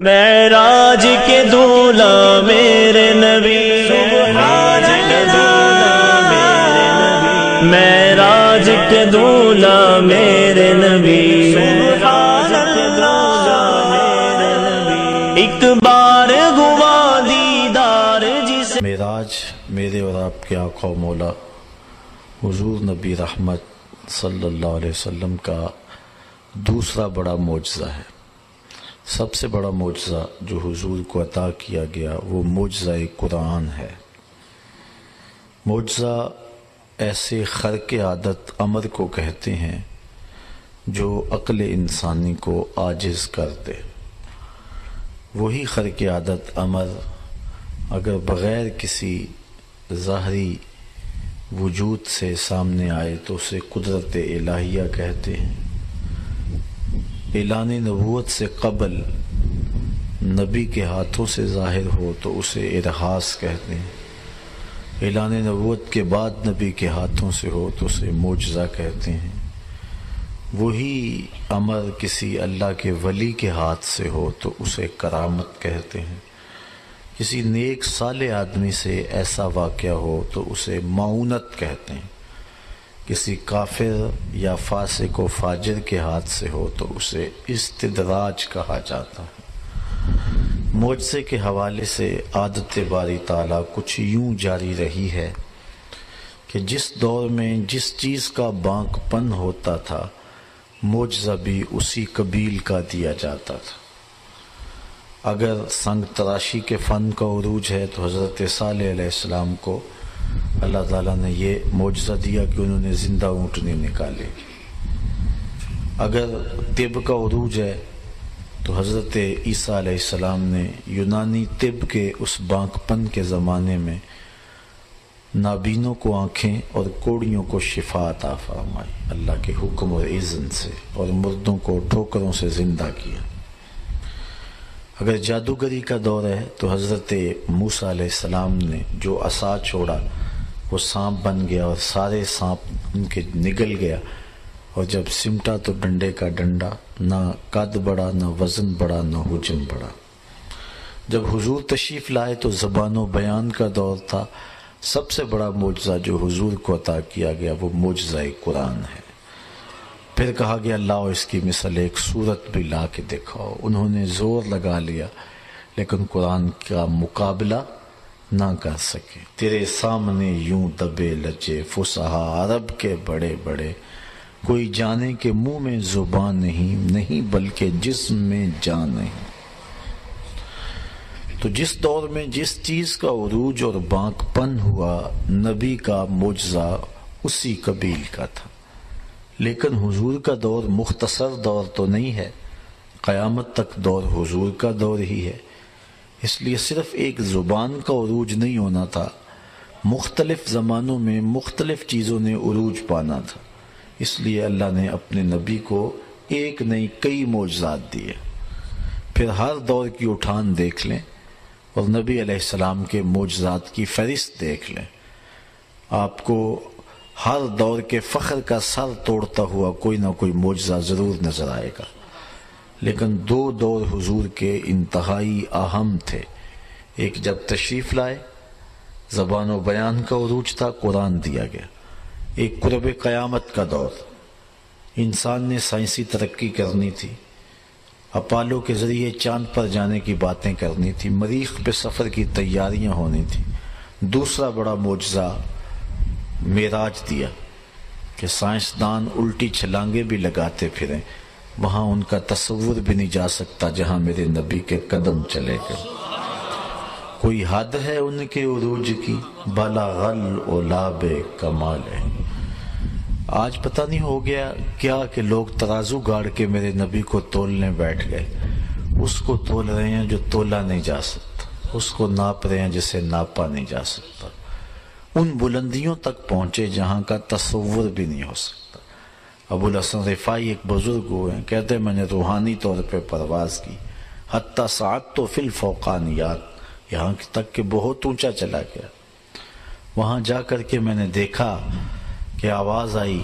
معراج کے دولہ میرے نبی، سبحان اللہ، معراج کے دولہ میرے نبی، سبحان اللہ، ایک بار ہوا دیدار جسے معراج میرے اور آپ کے آقا و مولا حضور نبی رحمت صلی اللہ علیہ وسلم کا دوسرا بڑا معجزہ ہے۔ سب سے بڑا معجزہ جو حضور کو عطا کیا گیا وہ معجزہ قرآن ہے۔ معجزہ ایسے خرق عادت امر کو کہتے ہیں جو عقل انسانی کو عاجز کر دے۔ وہی خرق عادت امر اگر بغیر کسی ظاہری وجود سے سامنے آئے تو اسے قدرت الہیہ کہتے ہیں۔ اعلان نبوت سے قبل نبی کے ہاتھوں سے ظاہر ہو تو اسے ارہاس کہتے ہیں۔ اعلان نبوت کے بعد نبی کے ہاتھوں سے ہو تو اسے معجزہ کہتے ہیں۔ وہی امر کسی اللہ کے ولی کے ہاتھ سے ہو تو اسے کرامت کہتے ہیں۔ کسی نیک صالح آدمی سے ایسا واقعہ ہو تو اسے معونت کہتے ہیں۔ کسی کافر یا فاسق و فاجر کے ہاتھ سے ہو تو اسے استدراج کہا جاتا ہے۔ معجزے کے حوالے سے عادت باری تعالیٰ کچھ یوں جاری رہی ہے کہ جس دور میں جس چیز کا بانک پن ہوتا تھا معجزہ بھی اسی قبیل کا دیا جاتا تھا۔ اگر سنگ تراشی کے فن کا عروج ہے تو حضرت صالح علیہ السلام کو اللہ تعالیٰ نے یہ معجزہ دیا کہ انہوں نے زندہ اونٹنی نکالے۔ اگر طب کا عروج ہے تو حضرت عیسیٰ علیہ السلام نے یونانی طب کے اس بانک پن کے زمانے میں نابینوں کو آنکھیں اور کوڑیوں کو شفا عطا فرمائی اللہ کے حکم اور اذن سے، اور مردوں کو ٹھوکروں سے زندہ کیا۔ اگر جادوگری کا دور ہے تو حضرت موسیٰ علیہ السلام نے جو عصا چھوڑا وہ سانپ بن گیا اور سارے سانپ ان کے نگل گیا، اور جب سمٹا تو ڈنڈے کا ڈنڈا، نہ قد بڑا نہ وزن بڑا نہ حجم بڑا۔ جب حضور تشریف لائے تو زبان و بیان کا دور تھا۔ سب سے بڑا معجزہ جو حضور کو عطا کیا گیا وہ معجزہ قرآن ہے۔ پھر کہا گیا لاؤ اس کی مثل ایک سورت بھی لا کے دکھاؤ۔ انہوں نے زور لگا لیا لیکن قرآن کا مقابلہ نہ کر سکے۔ تیرے سامنے یوں دبے لچے فصحا عرب کے بڑے بڑے، کوئی جانے کہ منہ میں زبان نہیں بلکہ جسم میں جان نہیں۔ تو جس دور میں جس چیز کا عروج اور بانک پن ہوا نبی کا معجزہ اسی قبیل کا تھا۔ لیکن حضور کا دور مختصر دور تو نہیں ہے، قیامت تک دور حضور کا دور ہی ہے۔ اس لیے صرف ایک زبان کا عروج نہیں ہونا تھا، مختلف زمانوں میں مختلف چیزوں نے عروج پانا تھا۔ اس لیے اللہ نے اپنے نبی کو ایک نہیں کئی معجزات دیے۔ پھر ہر دور کی اٹھان دیکھ لیں اور نبی علیہ السلام کے معجزات کی فہرست دیکھ لیں، آپ کو ہر دور کے فخر کا سر توڑتا ہوا کوئی نہ کوئی معجزہ ضرور نظر آئے گا۔ لیکن دو دور حضور کے انتہائی اہم تھے۔ ایک جب تشریف لائے زبان و بیان کا عروج تھا، قرآن دیا گیا۔ ایک قرب قیامت کا دور، انسان نے سائنسی ترقی کرنی تھی، اپالو کے ذریعے چاند پر جانے کی باتیں کرنی تھی، مریخ پہ سفر کی تیاریاں ہونی تھی۔ دوسرا بڑا معجزہ معراج دیا کہ سائنسدان الٹی چھلانگیں بھی لگاتے پھریں، وہاں ان کا تصور بھی نہیں جا سکتا جہاں میرے نبی کے قدم چلے گئے۔ کوئی حد ہے ان کے عروج کی، بلغ العلاب کمال ہے۔ آج پتہ نہیں ہو گیا کیا کہ لوگ ترازو گاڑ کے میرے نبی کو تولنے بیٹھ گئے۔ اس کو تول رہے ہیں جو تولا نہیں جا سکتا، اس کو ناپ رہے ہیں جسے ناپا نہیں جا سکتا۔ ان بلندیوں تک پہنچے جہاں کا تصور بھی نہیں ہو سکتا۔ ابو الحسن رفاعی ایک بزرگ ہوئے ہیں، کہتے ہیں میں نے روحانی طور پہ پرواز کی، حتی صعدت تو فی الفوقانیات، یہاں تک کہ بہت اونچا چلا گیا۔ وہاں جا کر کے میں نے دیکھا کہ آواز آئی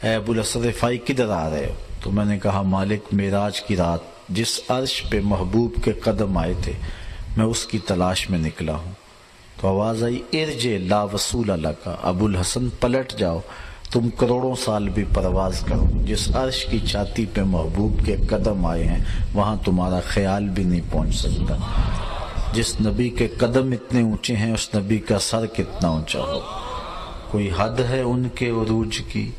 اے ابو الحسن رفاعی کدھر آ رہے ہو؟ تو میں نے کہا مالک معراج کی رات جس عرش پہ محبوب کے قدم آئے تھے میں اس کی تلاش میں نکلا ہوں۔ تو آواز آئی ارجع لا وصول لک، ابو الحسن پلٹ جاؤ، تم کروڑوں سال بھی پرواز کرو، جس عرش کی چھاتی پہ محبوب کے قدم آئے ہیں وہاں تمہارا خیال بھی نہیں پہنچ سکتا۔ جس نبی کے قدم اتنے اونچے ہیں اس نبی کا سر کتنا اونچا ہو، کوئی حد ہے ان کے عروج کی،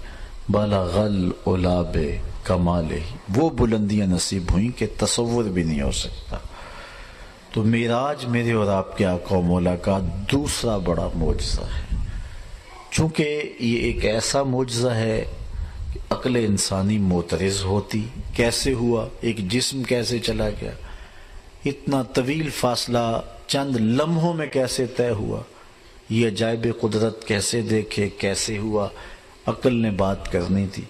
بلغ العلا بکمالہ، وہ بلندیاں نصیب ہوئیں کہ تصور بھی نہیں ہو سکتا۔ تو معراج میرے اور آپ کے آقا و مولا کا دوسرا بڑا معجزہ ہے، چونکہ یہ ایک ایسا معجزہ ہے کہ عقل انسانی معترض ہوتی، کیسے ہوا، ایک جسم کیسے چلا گیا، اتنا طویل فاصلہ چند لمحوں میں کیسے طے ہوا، یہ عجائب قدرت کیسے دیکھے، کیسے ہوا، عقل نے بات کرنی تھی۔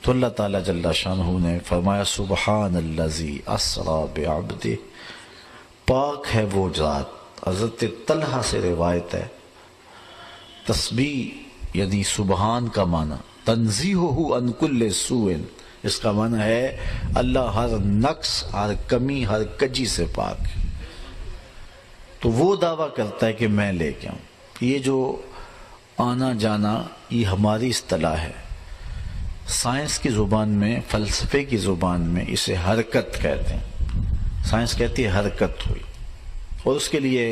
تو اللہ تعالیٰ جل شانہ نے فرمایا سبحان الذی اسریٰ بعبدہ، پاک ہے وہ ذات۔ حضرت طلحہ سے روایت ہے، تسبیح یعنی سبحان کا معنی تنزیہہ عن کل سوء، اس کا معنی ہے اللہ ہر نقص، ہر کمی، ہر کجی سے پاک ہے۔ تو وہ دعویٰ کرتا ہے کہ میں لے کے آؤں۔ یہ جو آنا جانا یہ ہماری اصطلاح ہے، سائنس کی زبان میں، فلسفے کی زبان میں اسے حرکت کہتے ہیں۔ سائنس کہتی ہے حرکت ہوئی، اور اس کے لیے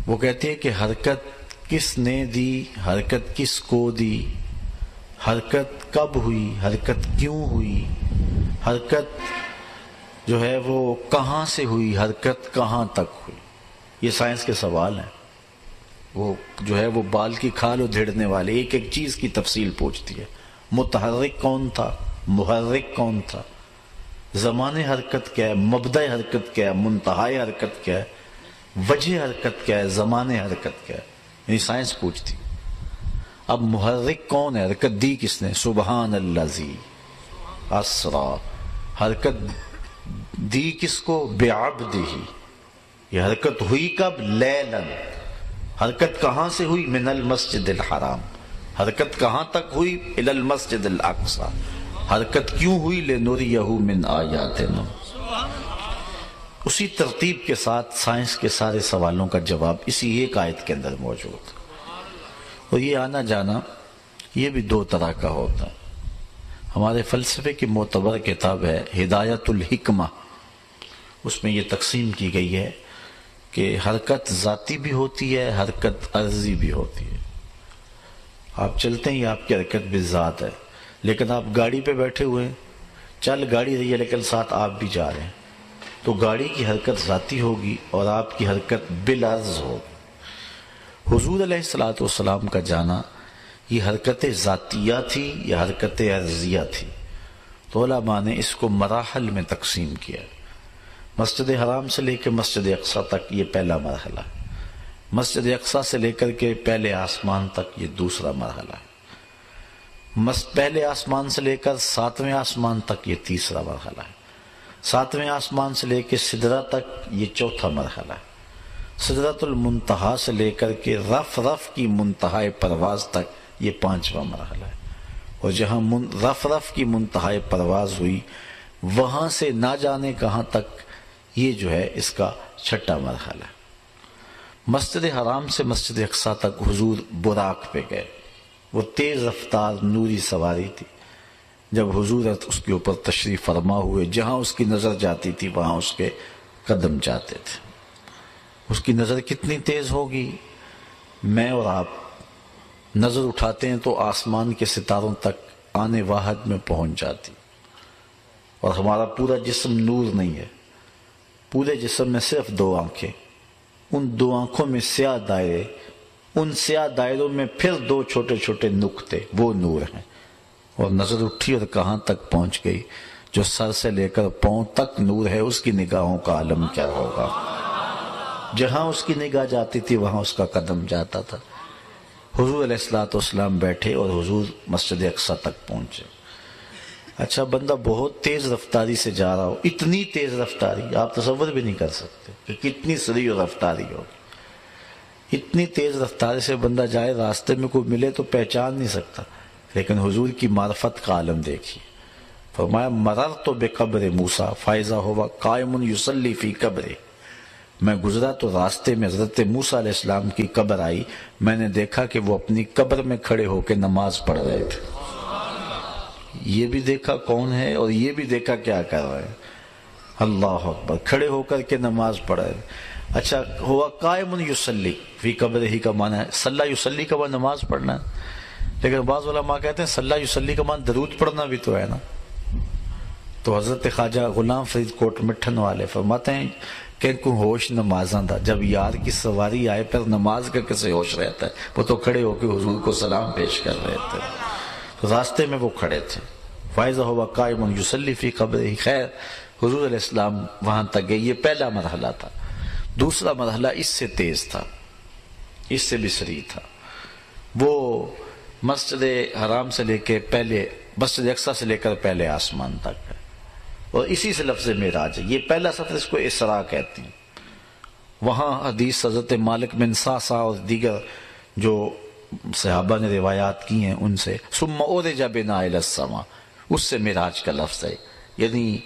وہ کہتی ہے کہ حرکت کس نے دی، حرکت کس کو دی، حرکت کب ہوئی، حرکت کیوں ہوئی، حرکت جو ہے وہ کہاں سے ہوئی، حرکت کہاں تک ہوئی۔ یہ سائنس کے سوال ہیں، وہ جو ہے وہ بال کی کھال ادھیڑنے والے ایک ایک چیز کی تفصیل پوچھتی ہے۔ متحرک کون تھا، محرک کون تھا، زمان حرکت کیا ہے، مبدأ حرکت کیا ہے، منتہائے حرکت کیا ہے، وجہ حرکت کیا ہے، زمان حرکت کیا ہے، یعنی سائنس پوچھتی۔ اب محرک کون ہے، حرکت دی کس نے، سبحان الذی اسریٰ، حرکت دی کس کو، بعبدہ، یہ حرکت ہوئی کب، لیلاً، حرکت کہاں سے ہوئی، من المسجد الحرام، حرکت کہاں تک ہوئی، الی المسجد الاقصی، حرکت کیوں ہوئی، لنریہ من آیاتنا۔ اسی ترتیب کے ساتھ سائنس کے سارے سوالوں کا جواب اسی ایک آیت کے اندر موجود۔ اور یہ آنا جانا یہ بھی دو طرح کا ہوتا ہے۔ ہمارے فلسفے کی معتبر کتاب ہے ہدایت الحکمہ، اس میں یہ تقسیم کی گئی ہے کہ حرکت ذاتی بھی ہوتی ہے، حرکت عرضی بھی ہوتی ہے۔ آپ چلتے ہیں یہ آپ کی حرکت بھی ذات ہے، لیکن آپ گاڑی پہ بیٹھے ہوئے ہیں، چل گاڑی رہی ہے لیکن ساتھ آپ بھی جا رہے ہیں، تو گاڑی کی حرکت ذاتی ہوگی اور آپ کی حرکت بالعرض ہوگی۔ حضور علیہ السلام کا جانا یہ حرکت ذاتیہ تھی یا حرکت عرضیہ تھی؟ تو علماء نے اس کو مراحل میں تقسیم کیا۔ مسجد حرام سے لے کے مسجد اقصی تک یہ پہلا مرحلہ ہے، مسجد اقصی سے لے کر کے پہلے آسمان تک یہ دوسرا مرحلہ ہے، پہلے آسمان سے لے کر ساتویں آسمان تک یہ تیسرا مرحلہ ہے، ساتویں آسمان سے لے کے سدرہ تک یہ چوتھا مرحلہ ہے، سدرۃ المنتہا سے لے کر کے رف کی منتہائے پرواز تک یہ پانچواں مرحلہ ہے، اور جہاں رف کی منتہائے پرواز ہوئی وہاں سے نہ جانے کہاں تک یہ جو ہے اس کا چھٹا مرحلہ ہے۔ مسجد حرام سے مسجد اقصی تک حضور براق پہ گئے، وہ تیز رفتار نوری سواری تھی، جب حضور اس کے اوپر تشریف فرما ہوئے جہاں اس کی نظر جاتی تھی وہاں اس کے قدم جاتے تھے۔ اس کی نظر کتنی تیز ہوگی، میں اور آپ نظر اٹھاتے ہیں تو آسمان کے ستاروں تک آنے واحد میں پہنچ جاتی، اور ہمارا پورا جسم نور نہیں ہے، پورے جسم میں صرف دو آنکھیں، ان دو آنکھوں میں سیاہ دائرے، ان سیاہ دائروں میں پھر دو چھوٹے چھوٹے نقطے، وہ نور ہیں، اور نظر اٹھی اور کہاں تک پہنچ گئی، جو سر سے لے کر پاؤں تک نور ہے، اس کی نگاہوں کا عالم کیا ہوگا۔ جہاں اس کی نگاہ جاتی تھی وہاں اس کا قدم جاتا تھا۔ حضور علیہ السلام بیٹھے اور حضور مسجد اقصی تک پہنچے۔ اچھا بندہ بہت تیز رفتاری سے جا رہا ہو، اتنی تیز رفتاری آپ تصور بھی نہیں کر سکتے کہ کتنی سریع رفتاری ہوگی، اتنی تیز رفتاری سے بندہ جائے، راستے میں کوئی ملے تو پہچان نہیں سکتا، لیکن حضور کی معرفت کا عالم دیکھیے، فرمایا مررت بقبر موسیٰ فاذا ہوا قائم یصلی فی قبرہ، میں گزرا تو راستے میں حضرت موسیٰ علیہ السلام کی قبر آئی، میں نے دیکھا کہ وہ اپنی قبر میں کھڑے ہو کے نماز پڑھ رہے تھے۔ یہ بھی دیکھا کون ہے اور یہ بھی دیکھا کیا کر رہے ہیں، اللہ اکبر، کھڑے ہو کر کے نماز پڑھ رہے ہیں۔ اچھا، ہوا قائم یصلی فی قبرہ ہی کا معنی ہے صلی یصلی کا معنی نماز پڑھنا ہے، لیکن بعض علماء کہتے ہیں صلی یصلی کا معنی درود پڑھنا بھی تو ہے نا۔ تو حضرت خواجہ غلام فرید کوٹ مٹھن والے فرماتے ہیں کہ کو ہوش نمازاں دا، جب یار کی سواری آئے پھر نماز کا کسے ہوش رہتا ہے، وہ تو کھڑے ہو کے حضور کو سلام پیش کر رہے تھے، تو راستے میں وہ کھڑے تھے۔ فائزہ ہوا قائم یصلی فی قبرہ، خیر حضور علیہ السلام وہاں تک گئے، یہ پہلا مرحلہ تھا۔ دوسرا مرحلہ اس سے تیز تھا، اس سے بھی سریع تھا، وہ مسجد حرام سے لے کے پہلے مسجد اقصی سے لے کر پہلے آسمان تک ہے، اور اسی سے لفظ معراج ہے۔ یہ پہلا سفر اس کو اسراء کہتی ہیں۔ وہاں حدیث حضرت مالک بن صعصع اور دیگر جو صحابہ نے روایات کی ہیں ان سے ثم عرج بنا الی السماء، اس سے معراج کا لفظ ہے، یعنی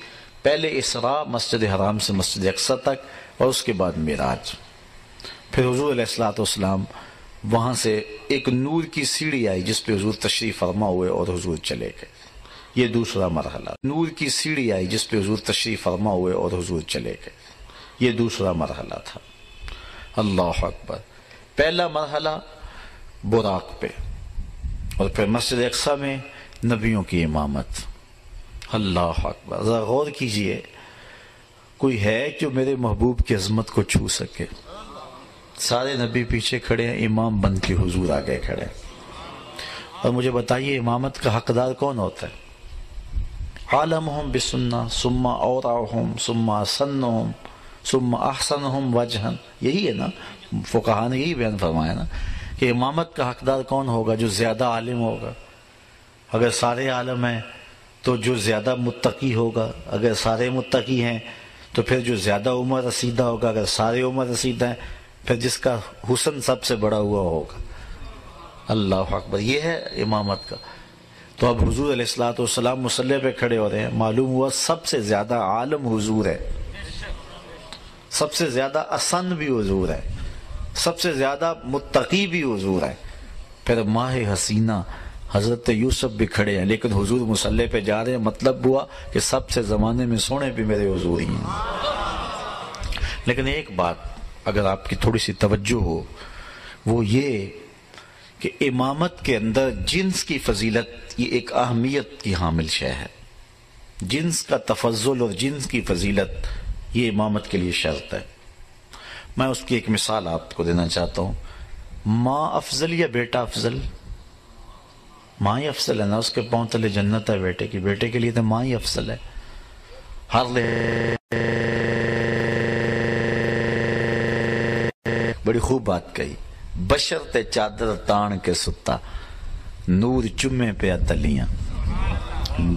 پہلے اسراء مسجد حرام سے مسجد اقصی تک، اور اس کے بعد معراج۔ پھر حضور علیہ السلام وہاں سے ایک نور کی سیڑھی آئی جس پہ حضور تشریف فرما ہوئے اور حضور چلے گئے، یہ دوسرا مرحلہ۔ نور کی سیڑھی آئی جس پہ حضور تشریف فرما ہوئے اور حضور چلے گئے، یہ دوسرا مرحلہ تھا۔ اللہ اکبر، پہلا مرحلہ براق پہ، اور پھر مسجد اقصی میں نبیوں کی امامت۔ اللہ اکبر، ذرا غور کیجئے، کوئی ہے جو میرے محبوب کی عظمت کو چھو سکے؟ سارے نبی پیچھے کھڑے ہیں، امام بن کے حضور آگے کھڑے ہیں۔ اور مجھے بتائیے امامت کا حقدار کون ہوتا ہے؟ عالمہم بسنہ ثم اورعہم ثم اسنہم ثم احسنہم وجہا، یہی ہے نا، فقہاء نے یہی بیان فرمایا نا کہ امامت کا حقدار کون ہوگا؟ جو زیادہ عالم ہوگا۔ اگر سارے عالم ہیں تو جو زیادہ متقی ہوگا، اگر سارے متقی ہیں تو پھر جو زیادہ عمر رسیدہ ہوگا، اگر سارے عمر رسیدہ ہیں پھر جس کا حسن سب سے بڑا ہوا ہوگا۔ اللہ اکبر، یہ ہے امامت کا۔ تو اب حضور علیہ السلام مصلی پہ کھڑے ہو رہے ہیں، معلوم ہوا سب سے زیادہ عالم حضور ہے، سب سے زیادہ اسن بھی حضور ہے، سب سے زیادہ متقی بھی حضور ہے۔ پھر ماہ حسینہ حضرت یوسف بھی کھڑے ہیں، لیکن حضور مصلی پہ جا رہے ہیں، مطلب ہوا کہ سب سے زمانے میں سونے بھی میرے حضور ہی ہیں۔ لیکن ایک بات اگر آپ کی تھوڑی سی توجہ ہو، وہ یہ کہ امامت کے اندر جنس کی فضیلت یہ ایک اہمیت کی حامل شے ہے۔ جنس کا تفضل اور جنس کی فضیلت یہ امامت کے لیے شرط ہے۔ میں اس کی ایک مثال آپ کو دینا چاہتا ہوں۔ ماں افضل یا بیٹا افضل؟ ماں ہی افضل ہے نا، اس کے پاؤں تلے جنت ہے بیٹے کی، بیٹے کے لیے تو ماں ہی افضل ہے۔ ہر بڑی خوب بات کہی، بشرط چادر تان کے ستا نور چمے پہ تلیاں،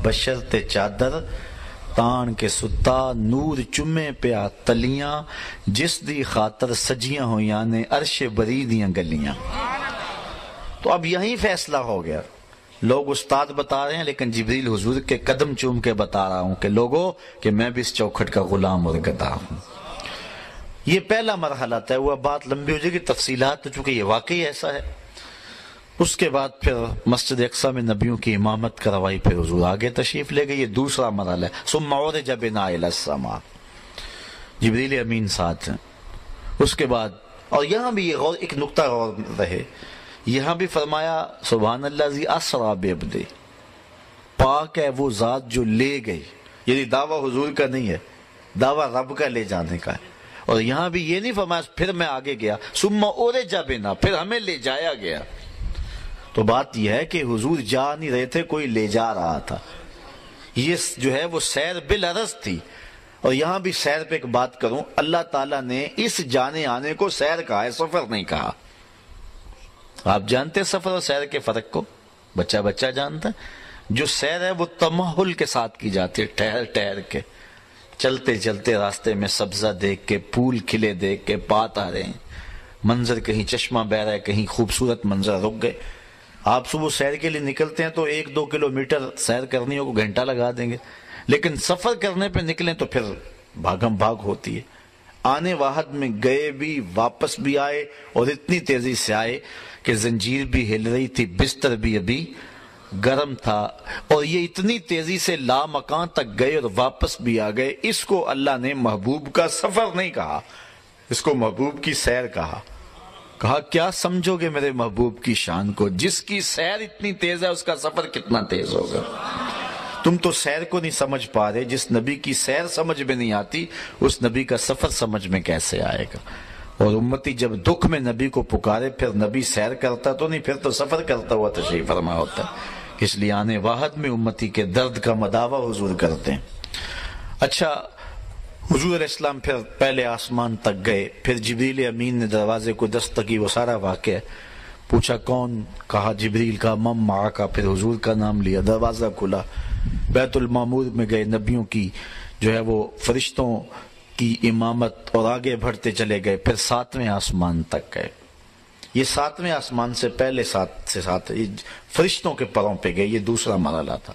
بشرط چادر تان کے ستا نور چمے پہ تلیاں، جس دی خاطر سجیاں ہویاں نے عرش بری دیاں گلیاں۔ تو اب یہی فیصلہ ہو گیا، لوگ استاد بتا رہے ہیں لیکن جبریل حضور کے قدم چوم کے بتا رہا ہوں کہ لوگوں کہ میں بھی اس چوکھٹ کا غلام اور گدا ہوں۔ یہ پہلا مرحلہ طے ہوا، بات لمبی ہو جائے گی، تفصیلات تو چونکہ یہ واقعی ایسا ہے۔ اس کے بعد پھر مسجد اقصی میں نبیوں کی امامت کروائی، پھر حضور آگے تشریف لے گئے، یہ دوسرا مرحلہ ہے۔ ثم عرج بنا الی السماء، جبریل امین ساتھ ہیں۔ اس کے بعد اور یہاں بھی یہ غور، ایک نقطہ غور رہے، یہاں بھی فرمایا سبحان اللہ ذی اسریٰ بعبدہ، پاک ہے وہ ذات جو لے گئی، یعنی دعویٰ حضور کا نہیں ہے، دعویٰ رب کا لے جانے کا ہے۔ اور یہاں بھی یہ نہیں فرمایا پھر میں آگے گیا، ثم عرج بنا، پھر ہمیں لے جایا گیا۔ تو بات یہ ہے کہ حضور جا نہیں رہے تھے، کوئی لے جا رہا تھا۔ یہ جو ہے وہ سیر بالعرض تھی۔ اور یہاں بھی سیر پہ ایک بات کروں، اللہ تعالیٰ نے اس جانے آنے کو سیر کہا ہے، سفر نہیں کہا۔ آپ جانتے سفر اور سیر کے فرق کو؟ بچہ بچہ جانتا ہے۔ جو سیر ہے وہ تمہل کے ساتھ کی جاتی ہے، ٹہر ٹہر کے، چلتے چلتے راستے میں سبزہ دیکھ کے، پھول کھلے دیکھ کے، پات آ رہے ہیں، منظر کہیں چشمہ بہ رہا ہے، کہیں خوبصورت منظر، رک گئے۔ آپ صبح سیر کے لیے نکلتے ہیں تو 1-2 کلومیٹر سیر کرنی ہو کو گھنٹہ لگا دیں گے، لیکن سفر کرنے پہ نکلیں تو پھر بھاگم بھاگ ہوتی ہے۔ آنے واحد میں گئے بھی، واپس بھی آئے، اور اتنی تیزی سے آئے کہ زنجیر بھی ہل رہی تھی، بستر بھی ابھی گرم تھا، اور یہ اتنی تیزی سے لامکان تک گئے اور واپس بھی آ گئے۔ اس کو اللہ نے محبوب کا سفر نہیں کہا، اس کو محبوب کی سیر کہا۔ کہا کیا سمجھو گے میرے محبوب کی شان کو، جس کی سیر اتنی تیز ہے اس کا سفر کتنا تیز ہوگا۔ تم تو سیر کو نہیں سمجھ پا رہے، جس نبی کی سیر سمجھ میں نہیں آتی اس نبی کا سفر سمجھ میں کیسے آئے گا۔ اور امتی جب دکھ میں نبی کو پکارے، پھر نبی سیر کرتا تو نہیں، پھر تو سفر کرتا ہوا تشریف فرما ہوتا ہے۔ اس لیے آنے واحد میں امتی کے درد کا مداوع حضور کرتے ہیں۔ اچھا، حضور علیہ السلام پھر پہلے آسمان تک گئے، پھر جبریل امین نے دروازے کو دستک کی، وہ سارا واقعہ پوچھا کون، کہا جبریل کا، مم معا کا، پھر حضور کا نام لیا، دروازہ کھلا، بیت المعمور میں گئے، نبیوں کی جو ہے وہ فرشتوں کی امامت، اور آگے بڑھتے چلے گئے، پھر 7ویں آسمان تک گئے۔ یہ 7ویں آسمان سے پہلے 7 فرشتوں کے پروں پہ گئے، یہ دوسرا مرحلہ تھا۔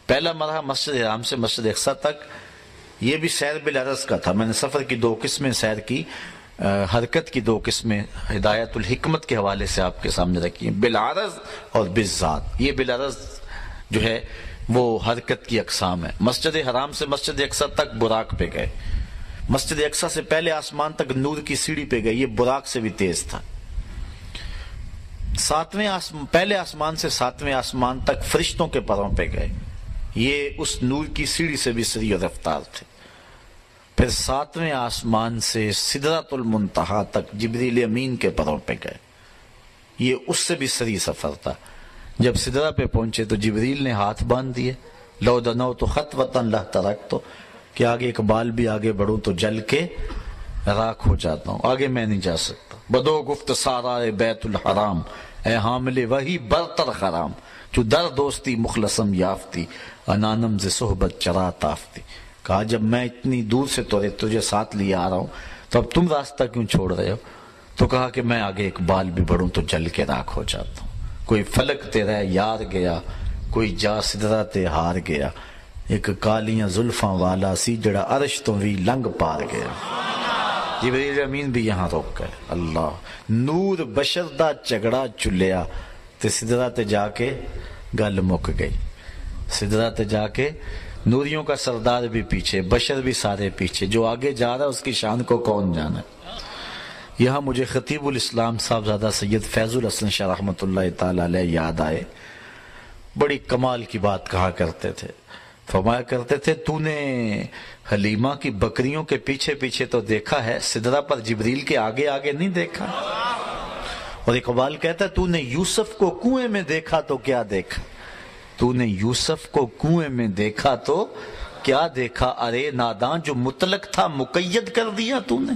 پہلا مرحلہ مسجد حرام سے مسجد اقصی تک، یہ بھی سیر بالعرض کا تھا۔ میں نے سفر کی 2 قسمیں سیر کی، حرکت کی 2 قسمیں ہدایت الحکمت کے حوالے سے آپ کے سامنے رکھی ہیں، بالعرض اور بالذات۔ یہ بالعرض جو ہے وہ حرکت کی اقسام ہے۔ مسجد حرام سے مسجد اقصی تک براق پہ گئے، مسجد اقصی سے پہلے آسمان تک نور کی سیڑھی پہ گئے، یہ براق سے بھی تیز تھا۔ پہلے آسمان سے 7ویں آسمان تک فرشتوں کے پروں پہ گئے، یہ اس نور کی سیڑھی سے بھی سری و رفتار تھے۔ پھر 7ویں آسمان سے سدرۃ المنتہا تک جبریل امین کے پروں پہ گئے، یہ اس سے بھی سری سفر تھا۔ جب سدرہ پہ پہنچے تو جبریل نے ہاتھ باندھ دیے، لو دنو تو خطوۃ لترکت، کہ آگے ایک بال بھی آگے بڑھوں تو جل کے راکھ ہو جاتا ہوں، آگے میں نہیں جا سکتا۔ بدو گفت سارا بیت الحرام، اے حامل وہی برتر خرام، جو در دوستی مخلصم یافتی، انانم ز صحبت چرا تافتی۔ کہا جب میں اتنی دور سے تجھے ساتھ لیے آ رہا ہوں تو اب تم راستہ کیوں چھوڑ رہے ہو؟ تو کہا کہ میں آگے ایک بال بھی بڑھوں تو جل کے راکھ ہو جاتا ہوں۔ کوئی فلک تیرا یار گیا، کوئی جا سدرہ تے ہار گیا، ایک کالیاں زلفاں والا سی جڑا عرش تو بھی لنگ پار گیا۔ جبریل امین بھی یہاں روک گئے۔ اللہ نور بشر دا جھگڑا چلیا تے سدرہ تے جا کے گل مک گئی۔ سدرہ تے جا کے نوریوں کا سردار بھی پیچھے، بشر بھی سارے پیچھے، جو آگے جا رہا ہے اس کی شان کو کون جانا۔ یہاں مجھے خطیب الاسلام صاحبزادہ سید فیض الحسن شاہ رحمۃ اللہ تعالی علیہ یاد آئے، بڑی کمال کی بات کہا کرتے تھے، فرمایا کرتے تھے تو نے حلیمہ کی بکریوں کے پیچھے پیچھے تو دیکھا ہے، سدرہ پر جبریل کے آگے آگے نہیں دیکھا۔ اور اقبال کہتا ہے تو نے یوسف کو کنویں میں دیکھا تو کیا دیکھا، تو نے یوسف کو کنویں میں دیکھا تو کیا دیکھا، ارے نادان جو مطلق تھا مقید کر دیا تو نے۔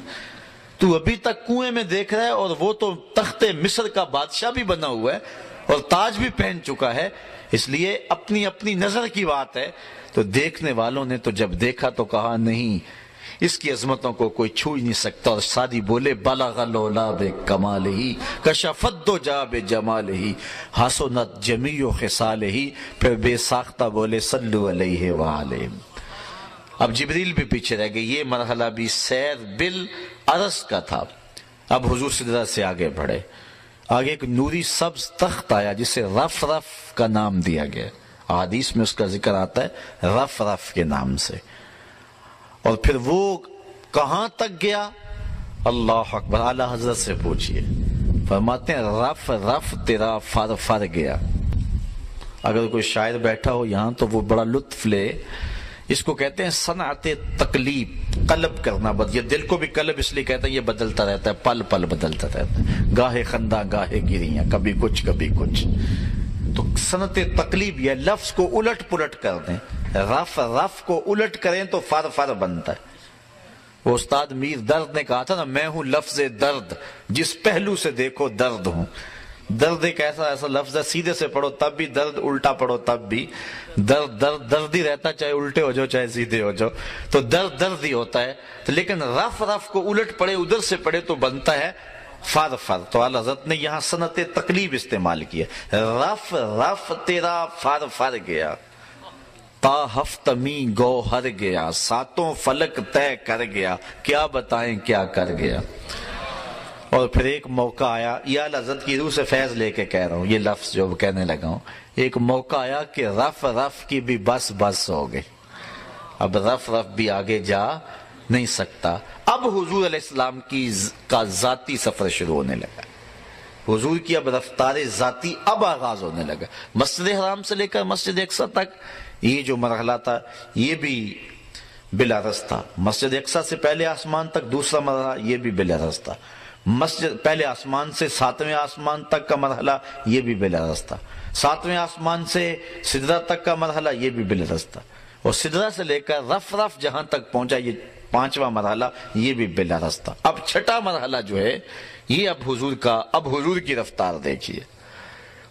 تو ابھی تک کنویں میں دیکھ رہا ہے، اور وہ تو تخت مصر کا بادشاہ بھی بنا ہوا ہے اور تاج بھی پہن چکا ہے۔ اس لیے اپنی اپنی نظر کی بات ہے، تو دیکھنے والوں نے تو جب دیکھا تو کہا نہیں اس کی عظمتوں کو کوئی چھو ہی نہیں سکتا، اور سادی بولے بلغ العلا بکمالہ کشفت دجا بجمالہ حسنت جمیع خصالہ، پھر بے ساختہ بولے صلو علیہ وآلہ۔ اب جبریل بھی پیچھے رہ گئے، یہ مرحلہ بھی سیر بالعرض کا تھا۔ اب حضور سدرہ سے آگے بڑھے، آگے ایک نوری سبز تخت آیا جسے رف رف کا نام دیا گیا، حدیث میں اس کا ذکر آتا ہے رف رف کے نام سے۔ اور پھر وہ کہاں تک گیا؟ اللہ اکبر، اعلیٰ حضرت سے پوچھئے، فرماتے ہیں رف رف تیرا فر فر گیا۔ اگر کوئی شاعر بیٹھا ہو یہاں تو وہ بڑا لطف لے، اس کو کہتے ہیں صنعت تقلیب، قلب کرنا، یہ دل کو بھی قلب اس لیے کہتا ہے، یہ بدلتا رہتا ہے، پل پل بدلتا رہتا ہے، گاہے خندہ گاہے گریاں، کبھی کچھ کبھی کچھ۔ تو صنعت تقلیب، یہ لفظ کو الٹ پلٹ کر دیں، رف رف کو الٹ کریں تو فر فر بنتا ہے۔ وہ استاد میر درد نے کہا تھا نا، میں ہوں لفظ درد، جس پہلو سے دیکھو درد ہوں۔ درد ایک ایسا لفظ ہے، سیدھے سے پڑھو تب بھی درد، الٹا پڑھو تب بھی درد، درد درد ہی رہتا، چاہے الٹے ہو جاؤ چاہے سیدھے ہو جاؤ، تو درد درد ہی ہوتا ہے۔ لیکن رف رف کو الٹ پڑھے، ادھر سے پڑھے تو بنتا ہے فر فر، تو اعلی حضرت نے یہاں صنعت تقلیب استعمال کی ہے، رف رف تیرا فر فر گیا، تا ہفتمی گوہر گیا، ساتوں فلک طے کر گیا، کیا بتائیں کیا کر گیا۔ اور پھر ایک موقع آیا، یہ اعلی حضرت کی روح سے فیض لے کے کہہ رہا ہوں، یہ لفظ جو کہنے لگا ہوں، ایک موقع آیا کہ رف رف کی بھی بس بس ہو گئی، اب رف رف بھی آگے جا نہیں سکتا۔ اب حضور علیہ السلام کا ذاتی سفر شروع ہونے لگا، حضور کی اب رفتار ذاتی اب آغاز ہونے لگا۔ مسجد حرام سے لے کر مسجد اقصی تک یہ جو مرحلہ تھا یہ بھی بالعرض تھا، مسجد اقصی سے پہلے آسمان تک دوسرا مرحلہ یہ بھی بالعرض تھا، مسجد پہلے آسمان سے ساتویں آسمان تک کا مرحلہ یہ بھی بالعرض تھا، ساتویں آسمان سے سدرہ تک کا مرحلہ یہ بھی بالعرض تھا، اور سدرہ سے لے کر رف رف جہاں تک پہنچا یہ پانچواں مرحلہ یہ بھی بالعرض تھا۔ اب چھٹا مرحلہ جو ہے یہ اب حضور کی رفتار دیکھیے۔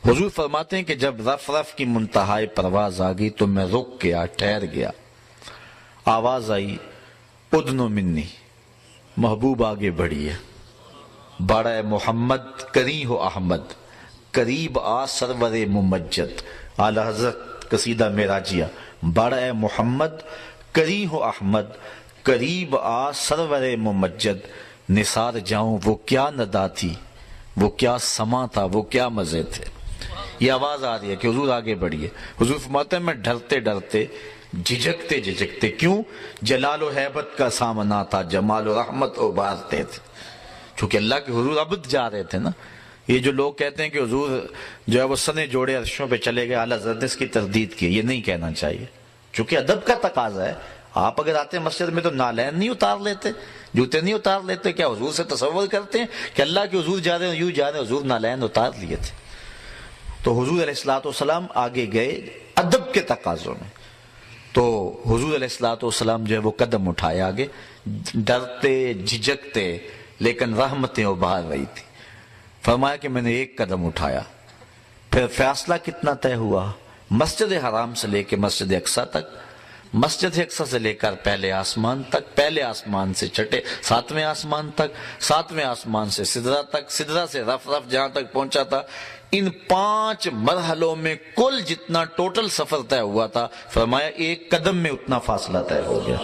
حضور فرماتے ہیں کہ جب رف رف کی منتہائی پرواز آ گئی تو میں رک گیا، ٹھہر گیا، آواز آئی ادنو منی، محبوب آگے بڑھیے، بڑا محمد کری ہو احمد، قریب آ سرور ممجد، اعلی حضرت قصیدہ معراجیہ، بڑا محمد کری ہو احمد، قریب آ سرور ممجد، نثار جاؤں وہ کیا ندا تھی، وہ کیا سما تھا، وہ کیا مزے تھے۔ یہ آواز آ رہی ہے کہ حضور آگے بڑھیے۔ حضور فرماتے ہیں میں ڈرتے ڈرتے جھجکتے جھجکتے، کیوں؟ جلال و حیبت کا سامنا تھا، جمال و رحمت ابھارتے تھے، چونکہ اللہ کے حضور عبد جا رہے تھے نا۔ یہ جو لوگ کہتے ہیں کہ حضور جو ہے وہ سنے جوڑے عرشوں پہ چلے گئے، اعلیٰ حضرت نے اس کی تردید کی، یہ نہیں کہنا چاہیے، چونکہ ادب کا تقاضا ہے۔ آپ اگر آتے ہیں مسجد میں تو نالین نہیں اتار لیتے، جوتے نہیں اتار لیتے، کیا حضور سے تصور کرتے ہیں کہ اللہ کے حضور جا رہے ہیں یوں جا رہے ہیں؟ حضور نالین اتار لیے تھے۔ تو حضور علیہ السلام آگے گئے ادب کے تقاضوں میں، تو حضور علیہ السلام جو ہے وہ قدم اٹھائے آگے، ڈرتے جھجکتے لیکن رحمتیں ابھار رہی تھی۔ فرمایا کہ میں نے ایک قدم اٹھایا، پھر فاصلہ کتنا طے ہوا؟ مسجد حرام سے لے کے مسجد اقصی تک، مسجد اقصی سے لے کر پہلے آسمان تک، پہلے آسمان سے چھٹے ساتویں آسمان تک، ساتویں آسمان سے سدرہ تک، سدرہ سے رف رف جہاں تک پہنچا تھا۔ ان 5 مرحلوں میں کل جتنا ٹوٹل سفر طے ہوا تھا، فرمایا ایک قدم میں اتنا فاصلہ طے ہو گیا۔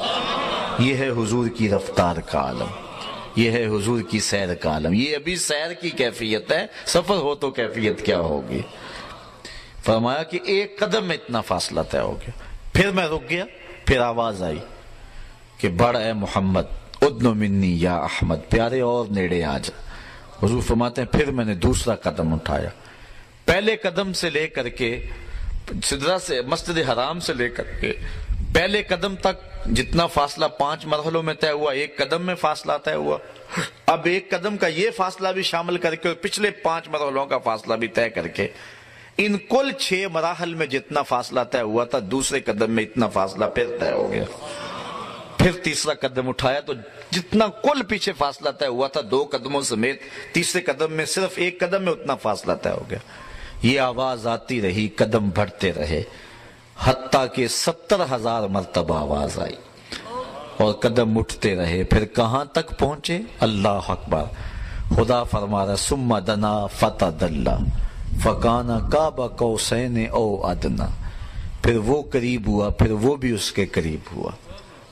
یہ ہے حضور کی رفتار کا عالم، یہ ہے حضور کی سیر کا عالم۔ یہ ابھی سیر کی کیفیت ہے، سفر ہو تو کیفیت کیا ہوگی؟ فرمایا کہ ایک قدم میں اتنا فاصلہ طے ہو گیا۔ پھر میں رک گیا، پھر آواز آئی کہ بڑھ اے محمد ادنو منی یا احمد، پیارے اور نیڑے آ جا۔ حضور فرماتے ہیں پھر میں نے دوسرا قدم اٹھایا، پہلے قدم سے لے کر کے سدرہ سے مسجد حرام سے لے کر کے پہلے قدم تک جتنا فاصلہ 5 مرحلوں میں طے ہوا، ایک قدم میں فاصلہ طے ہوا۔ اب ایک قدم کا یہ فاصلہ بھی شامل کر کے اور پچھلے 5 مرحلوں کا فاصلہ بھی طے کر کے ان کل 6 مراحل میں جتنا فاصلہ طے ہوا تھا، دوسرے قدم میں اتنا فاصلہ پھر طے ہو گیا۔ پھر تیسرا قدم اٹھایا تو جتنا کل پیچھے فاصلہ طے ہوا تھا 2 قدموں سمیت، تیسرے قدم میں صرف ایک قدم میں اتنا فاصلہ طے ہو گیا۔ یہ آواز آتی رہی، قدم بڑھتے رہے، حتیٰ کہ 70,000 مرتبہ آواز آئی اور قدم اٹھتے رہے۔ پھر کہاں تک پہنچے؟ اللہ اکبر! خدا فرما رہا ثم دنا فتدلی فکانا قاب قوسین او ادنا، پھر وہ قریب ہوا، پھر وہ بھی اس کے قریب ہوا۔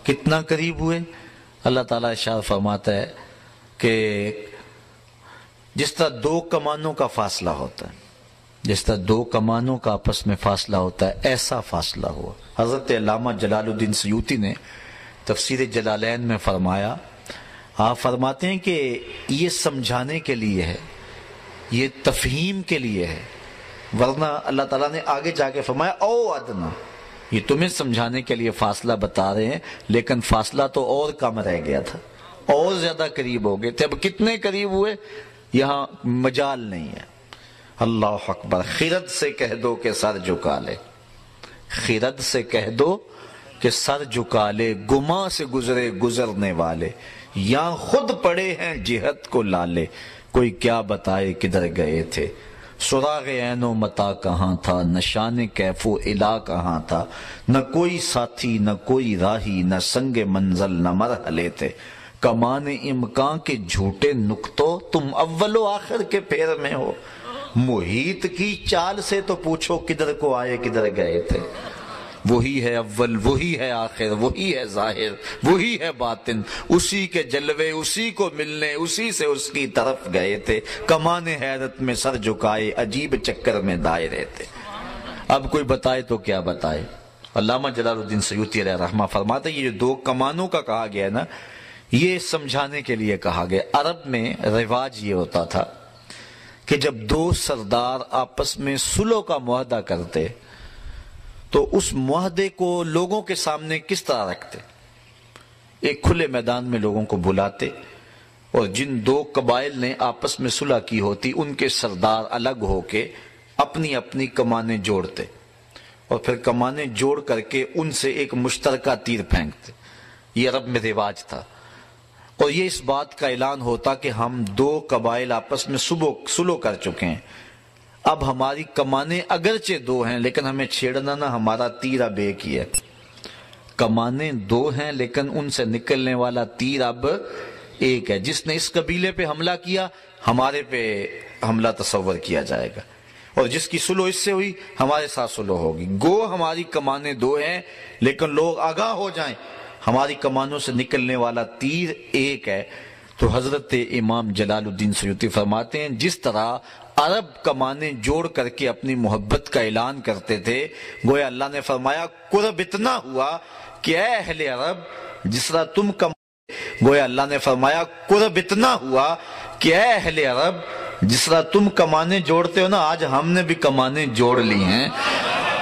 کتنا قریب ہوئے؟ اللہ تعالیٰ ارشاد فرماتا ہے کہ جس طرح 2 کمانوں کا فاصلہ ہوتا ہے، جس طرح 2 کمانوں کا آپس میں فاصلہ ہوتا ہے، ایسا فاصلہ ہوا۔ حضرت علامہ جلال الدین سیوطی نے تفسیر جلالین میں فرمایا، آپ فرماتے ہیں کہ یہ سمجھانے کے لیے ہے، یہ تفہیم کے لیے ہے، ورنہ اللہ تعالیٰ نے آگے جا کے فرمایا او ادنا، یہ تمہیں سمجھانے کے لیے فاصلہ بتا رہے ہیں، لیکن فاصلہ تو اور کم رہ گیا تھا، اور زیادہ قریب ہو گئے تھے۔ اب کتنے قریب ہوئے یہاں مجال نہیں ہے۔ اللہ اکبر! خرد سے کہہ دو کہ سر جھکا لے، خرد سے کہہ دو کہ سر جھکا لے، گما سے گزرے گزرنے والے، یا خود پڑے ہیں جہت کو لالے، کوئی کیا بتائے کدھر گئے تھے، سراغ عین و متا کہاں تھا، نشان کیف و الا کہاں تھا، نہ کوئی ساتھی نہ کوئی راہی، نہ سنگ منزل نہ مرحلے تھے، کمان امکان کے جھوٹے نقطوں تم اول و آخر کے پیر میں ہو، محیط کی چال سے تو پوچھو کدھر کو آئے کدھر گئے تھے، وہی ہے اول، وہی ہے آخر، وہی ہے ظاہر، وہی ہے باطن، اسی کے جلوے اسی کو ملنے اسی سے اس کی طرف گئے تھے، کمان حیرت میں سر جھکائے عجیب چکر میں دائرے تھے۔ اب کوئی بتائے تو کیا بتائے؟ علامہ جلال الدین سیوطی علیہ رحمہ فرماتے ہیں یہ جو دو کمانوں کا کہا گیا ہے نا، یہ سمجھانے کے لیے کہا گیا۔ عرب میں رواج یہ ہوتا تھا کہ جب دو سردار آپس میں صلح کا معاہدہ کرتے تو اس معاہدے کو لوگوں کے سامنے کس طرح رکھتے؟ ایک کھلے میدان میں لوگوں کو بلاتے اور جن دو قبائل نے آپس میں صلح کی ہوتی ان کے سردار الگ ہو کے اپنی اپنی کمانیں جوڑتے اور پھر کمانیں جوڑ کر کے ان سے ایک مشترکہ تیر پھینکتے۔ یہ عرب میں رواج تھا، اور یہ اس بات کا اعلان ہوتا کہ ہم دو قبائل آپس میں صلح کر چکے ہیں، اب ہماری کمانیں اگرچہ دو ہیں لیکن ہمیں چھیڑنا نہ، ہمارا تیر اب ایک ہی ہے۔ کمانیں دو ہیں لیکن ان سے نکلنے والا تیر اب ایک ہے، جس نے اس قبیلے پہ حملہ کیا ہمارے پہ حملہ تصور کیا جائے گا، اور جس کی صلح اس سے ہوئی ہمارے ساتھ صلح ہوگی۔ گو ہماری کمانیں دو ہیں لیکن لوگ آگاہ ہو جائیں ہماری کمانوں سے نکلنے والا تیر ایک ہے۔ تو حضرت امام جلال الدین سیوطی فرماتے ہیں جس طرح عرب کمانیں جوڑ کر کے اپنی محبت کا اعلان کرتے تھے، گویا اللہ نے فرمایا قرب اتنا ہوا کہ اے اہل عرب جس طرح تم گویا اللہ نے فرمایا قرب اتنا ہوا کہ اے اہل عرب جس طرح تم کمانیں جوڑتے ہو نا، آج ہم نے بھی کمانیں جوڑ لی ہیں۔